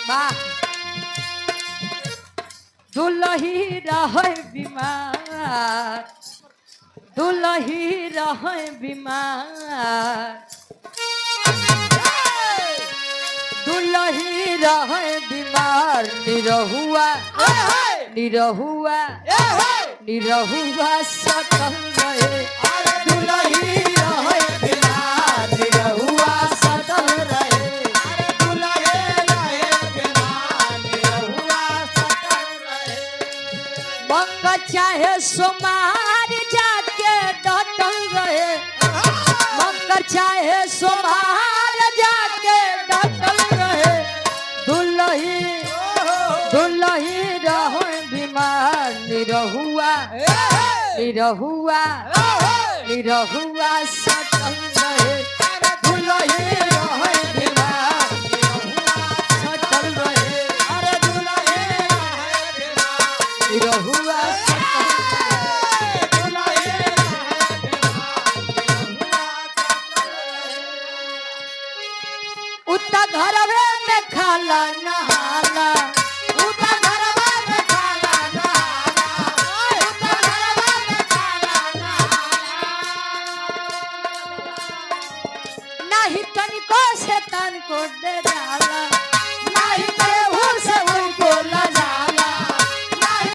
वाह दुलही रहे बीमार दुलही रहे बीमार दुलही रहे बीमार निरहुआ निरहुआ निरहुआ सतल रहे दुलही रहे बीमार निरहुआ सतल रहे दुलही रहे बीमार निरहुआ सतल रहे मंग चाहे सोमार जाके डटल रहे मंग चाहे सोमार जाके डटल रहे दुलही दुलही रहे बीमार निरहुआ निरहुआ निरहुआ सटल रहे दुलही रहे बीमार सटल रहे अरे दुलही निरहुआ उता घरवे में खाला नहाला उता घरवे में खाला नहाला उता घरवे में खाला नहाला नहीं तनिको से तन को डराला नहीं केहू से उनको लजाला